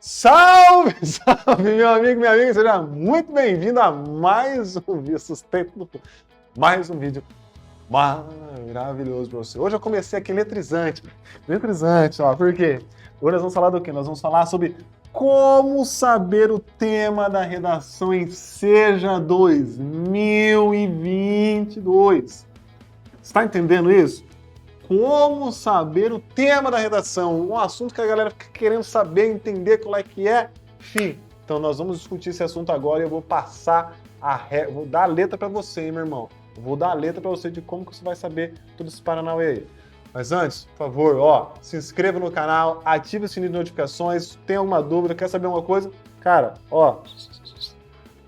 Salve, salve, meu amigo, minha amiga, seja muito bem-vindo a mais um vídeo, mais um vídeo maravilhoso para você. Hoje eu comecei aqui eletrizante, ó, por quê? Hoje nós vamos falar do quê? Nós vamos falar sobre como saber o tema da redação em Seja 2022. Você está entendendo isso? Como saber o tema da redação, um assunto que a galera fica querendo saber, entender qual é que é, enfim. Então nós vamos discutir esse assunto agora e eu vou passar vou dar a letra para você, hein, meu irmão. Eu vou dar a letra para você de como que você vai saber tudo esse paranauê aí. Mas antes, por favor, ó, se inscreva no canal, ative o sininho de notificações, tem alguma dúvida, quer saber alguma coisa? Cara, ó,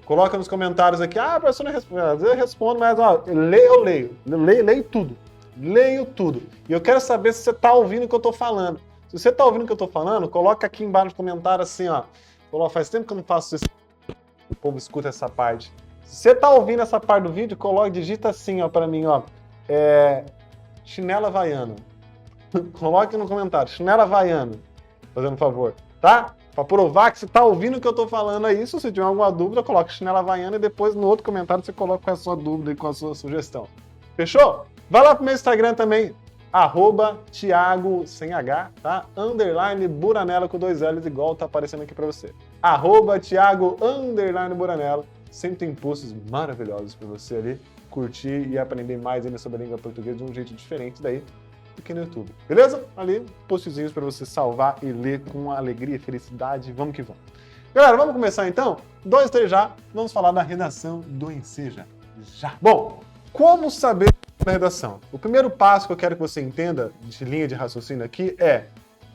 coloca nos comentários aqui, professor, não responde, às vezes eu respondo, mas ó, eu leio tudo. Leio tudo. E eu quero saber se você está ouvindo o que eu estou falando. Se você está ouvindo o que eu estou falando, coloca aqui embaixo no comentário assim, ó. Faz tempo que eu não faço isso. O povo escuta essa parte. Se você está ouvindo essa parte do vídeo, digita assim, ó, para mim, ó. Chinela havaiana. Coloque no comentário, chinela havaiana. Fazendo um favor, tá? Para provar que você está ouvindo o que eu estou falando aí. Se você tiver alguma dúvida, coloque chinela havaiana e depois no outro comentário você coloca com a sua dúvida e com a sua sugestão. Fechou? Vai lá pro meu Instagram também, @Thiago, sem H, tá? _Buranello com 2 L's, igual tá aparecendo aqui pra você. @Thiago _Buranello. Sempre tem posts maravilhosos pra você ali curtir e aprender mais ainda sobre a língua portuguesa de um jeito diferente daí do que no YouTube. Beleza? Ali, postzinhos pra você salvar e ler com alegria e felicidade. Vamos que vamos. Galera, vamos começar então? 2, 3 já. Vamos falar da redação do Enseja já. Bom, como saber da redação? O primeiro passo que eu quero que você entenda de linha de raciocínio aqui é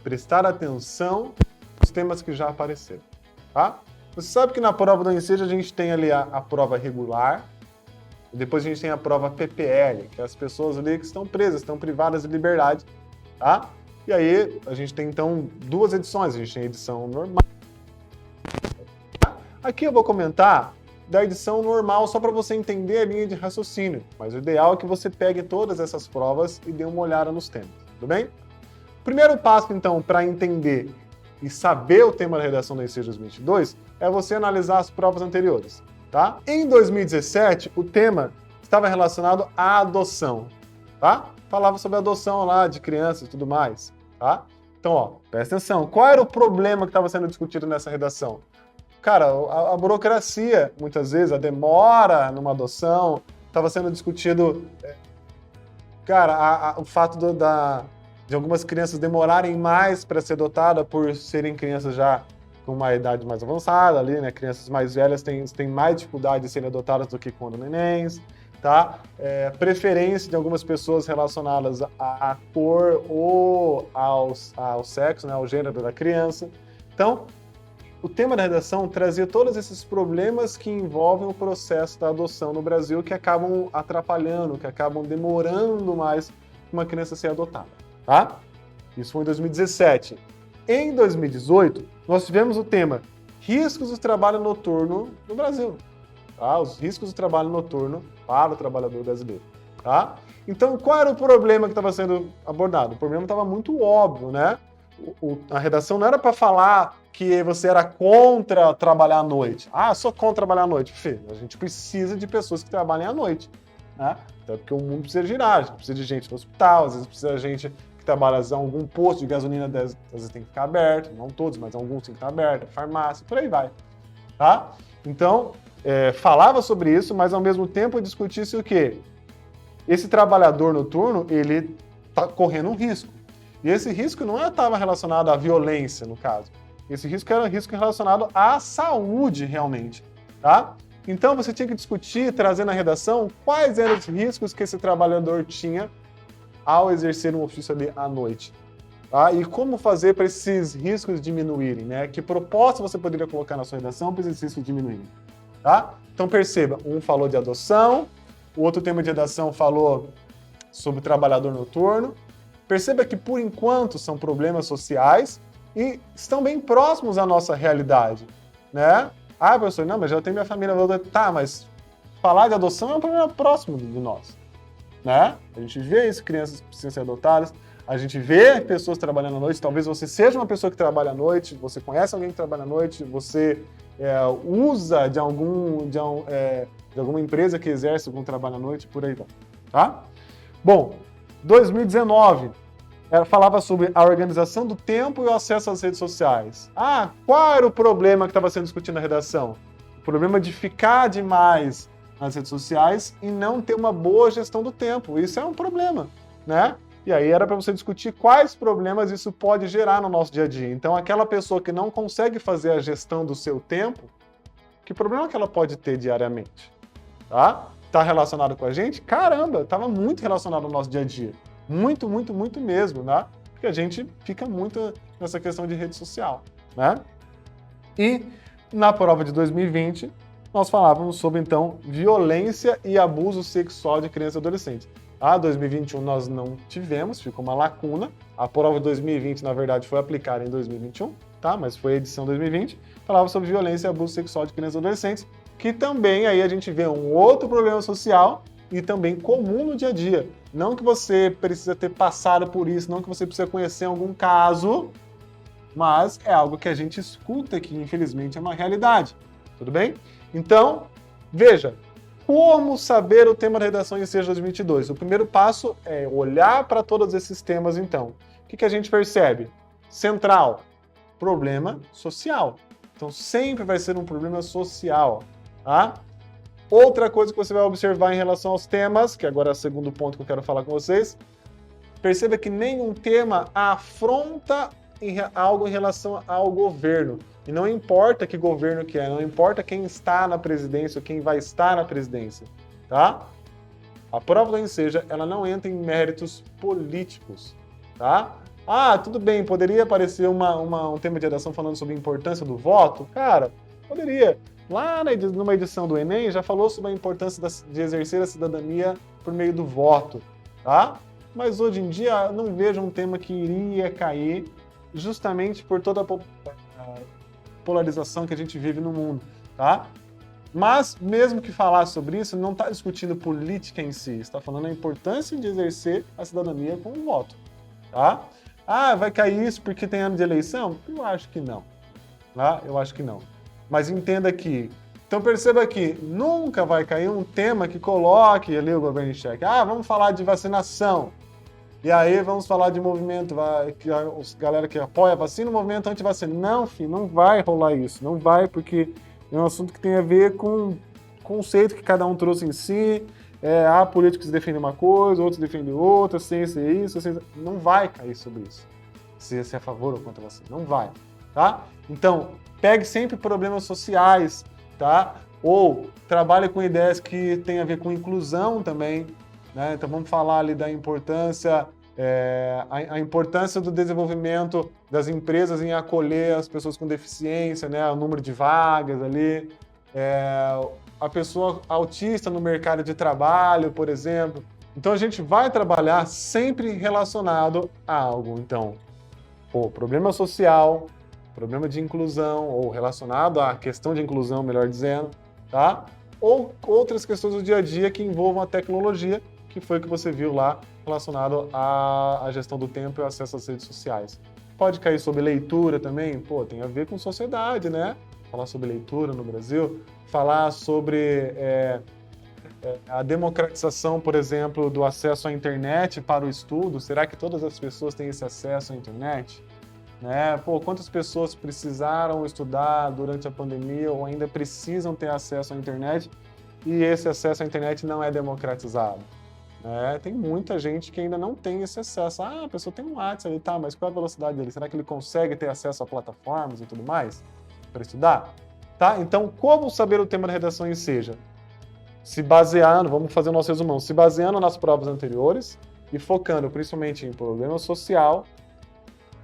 prestar atenção nos temas que já apareceram, tá? Você sabe que na prova do Enseja a gente tem ali a prova regular e depois a gente tem a prova PPL, que é as pessoas ali que estão presas, estão privadas de liberdade, tá? E aí a gente tem então 2 edições, a gente tem a edição normal. Aqui eu vou comentar da edição normal, só para você entender a linha de raciocínio. Mas o ideal é que você pegue todas essas provas e dê uma olhada nos temas, tudo bem? Primeiro passo, então, para entender e saber o tema da redação do Enseja 2022 é você analisar as provas anteriores, tá? Em 2017, o tema estava relacionado à adoção, tá? Falava sobre a adoção lá de crianças e tudo mais, tá? Então, ó, presta atenção. Qual era o problema que estava sendo discutido nessa redação? Cara, a burocracia, muitas vezes, a demora numa adoção, estava sendo discutido, cara, o fato de algumas crianças demorarem mais para ser adotadas por serem crianças já com uma idade mais avançada ali, né? Crianças mais velhas têm mais dificuldade de serem adotadas do que quando nenéns, tá? Preferência de algumas pessoas relacionadas à cor ou ao sexo, né? Ao gênero da criança. Então, o tema da redação trazia todos esses problemas que envolvem o processo da adoção no Brasil, que acabam atrapalhando, que acabam demorando mais uma criança ser adotada, tá? Isso foi em 2017. Em 2018, nós tivemos o tema riscos do trabalho noturno no Brasil, tá? Os riscos do trabalho noturno para o trabalhador brasileiro, tá? Então, qual era o problema que estava sendo abordado? O problema estava muito óbvio, né? A redação não era para falar que você era contra trabalhar à noite. Sou contra trabalhar à noite. Filho, a gente precisa de pessoas que trabalhem à noite, né? Até porque o mundo precisa girar, a gente precisa de gente no hospital, às vezes precisa de gente que trabalha em algum posto de gasolina, às vezes tem que ficar aberto, não todos, mas alguns tem que estar aberto, farmácia, por aí vai, tá? Então, falava sobre isso, mas ao mesmo tempo discutisse o quê? Esse trabalhador noturno, ele está correndo um risco. E esse risco não estava relacionado à violência, no caso. Esse risco era um risco relacionado à saúde, realmente, tá? Então, você tinha que discutir, trazer na redação, quais eram os riscos que esse trabalhador tinha ao exercer um ofício ali à noite, tá? E como fazer para esses riscos diminuírem, né? Que proposta você poderia colocar na sua redação para esses riscos diminuírem, tá? Então, perceba, um falou de adoção, o outro tema de redação falou sobre o trabalhador noturno. Perceba que, por enquanto, são problemas sociais e estão bem próximos à nossa realidade, né? Professor, não, mas já tenho minha família. Tá, mas falar de adoção é um problema próximo de nós, né? A gente vê isso, crianças precisam ser adotadas. A gente vê pessoas trabalhando à noite, talvez você seja uma pessoa que trabalha à noite, você conhece alguém que trabalha à noite, você usa de alguma empresa que exerce algum trabalho à noite, por aí vai, tá? Bom, 2019, falava sobre a organização do tempo e o acesso às redes sociais. Qual era o problema que estava sendo discutido na redação? O problema de ficar demais nas redes sociais e não ter uma boa gestão do tempo. Isso é um problema, né? E aí era para você discutir quais problemas isso pode gerar no nosso dia a dia. Então, aquela pessoa que não consegue fazer a gestão do seu tempo, que problema que ela pode ter diariamente? Tá? Tá relacionado com a gente? Caramba, estava muito relacionado ao nosso dia a dia. Muito, muito, muito mesmo, né? Porque a gente fica muito nessa questão de rede social, né? E na prova de 2020, nós falávamos sobre, então, violência e abuso sexual de crianças e adolescentes. A 2021 nós não tivemos, ficou uma lacuna. A prova de 2020, na verdade, foi aplicada em 2021, tá? Mas foi a edição 2020. Falava sobre violência e abuso sexual de crianças e adolescentes, que também aí a gente vê um outro problema social e também comum no dia a dia. Não que você precisa ter passado por isso, não que você precisa conhecer algum caso, mas é algo que a gente escuta que, infelizmente, é uma realidade. Tudo bem? Então, veja, como saber o tema da redação em Enseja 2022? O primeiro passo é olhar para todos esses temas, então. O que a gente percebe? Central, problema social. Então, sempre vai ser um problema social, tá? Outra coisa que você vai observar em relação aos temas, que agora é o segundo ponto que eu quero falar com vocês, perceba que nenhum tema afronta algo em relação ao governo. E não importa que governo que é, não importa quem está na presidência ou quem vai estar na presidência, tá? A prova do Enseja, ela não entra em méritos políticos, tá? Tudo bem, poderia aparecer um tema de redação falando sobre a importância do voto? Cara, poderia. Lá numa edição do Enem já falou sobre a importância de exercer a cidadania por meio do voto, tá? Mas hoje em dia não vejo um tema que iria cair justamente por toda a polarização que a gente vive no mundo, tá? Mas, mesmo que falar sobre isso, não está discutindo política em si, está falando a importância de exercer a cidadania com o voto, tá? Vai cair isso porque tem ano de eleição? Eu acho que não, tá? Eu acho que não. Mas entenda que, então perceba que nunca vai cair um tema que coloque ali o governo em xeque. Vamos falar de vacinação. E aí vamos falar de movimento, galera que apoia a vacina, o movimento anti-vacina. Não, filho, não vai rolar isso. Não vai, porque é um assunto que tem a ver com o conceito que cada um trouxe em si. Há políticos que defendem uma coisa, outros defendem outra, ciência é isso, ciência... Não vai cair sobre isso. Se é a favor ou contra a vacina. Não vai, tá? Então, pegue sempre problemas sociais, tá? Ou trabalhe com ideias que têm a ver com inclusão também, né? Então vamos falar ali da importância, a importância do desenvolvimento das empresas em acolher as pessoas com deficiência, né? O número de vagas ali, a pessoa autista no mercado de trabalho, por exemplo. Então a gente vai trabalhar sempre relacionado a algo. Então, problema social, problema de inclusão, ou relacionado à questão de inclusão, melhor dizendo, tá? Ou outras questões do dia a dia que envolvam a tecnologia, que foi o que você viu lá relacionado à gestão do tempo e o acesso às redes sociais. Pode cair sobre leitura também? Tem a ver com sociedade, né? Falar sobre leitura no Brasil, falar sobre a democratização, por exemplo, do acesso à internet para o estudo. Será que todas as pessoas têm esse acesso à internet? Né? Quantas pessoas precisaram estudar durante a pandemia ou ainda precisam ter acesso à internet e esse acesso à internet não é democratizado? Tem muita gente que ainda não tem esse acesso. A pessoa tem um WhatsApp ali, tá, mas qual é a velocidade dele? Será que ele consegue ter acesso a plataformas e tudo mais para estudar? Tá? Então, como saber o tema da redação Enseja? Se baseando, vamos fazer o nosso resumão, se baseando nas provas anteriores e focando principalmente em problema social,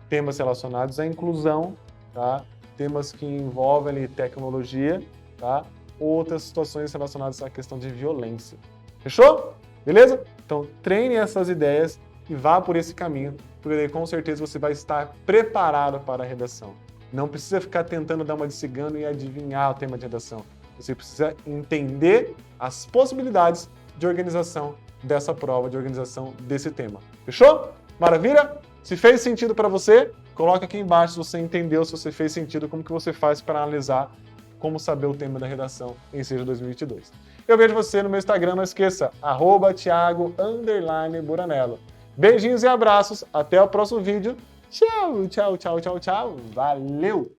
temas relacionados à inclusão, tá? Temas que envolvem ali, tecnologia, tá? Outras situações relacionadas à questão de violência. Fechou? Beleza? Então treine essas ideias e vá por esse caminho, porque daí com certeza você vai estar preparado para a redação. Não precisa ficar tentando dar uma de cigano e adivinhar o tema de redação. Você precisa entender as possibilidades de organização dessa prova, de organização desse tema. Fechou? Maravilha? Se fez sentido para você, coloca aqui embaixo se você entendeu, se você fez sentido, como que você faz para analisar, como saber o tema da redação em Seja 2022. Eu vejo você no meu Instagram, não esqueça, @Thiago_Buranello. Beijinhos e abraços, até o próximo vídeo. Tchau, tchau, tchau, tchau, tchau. Valeu!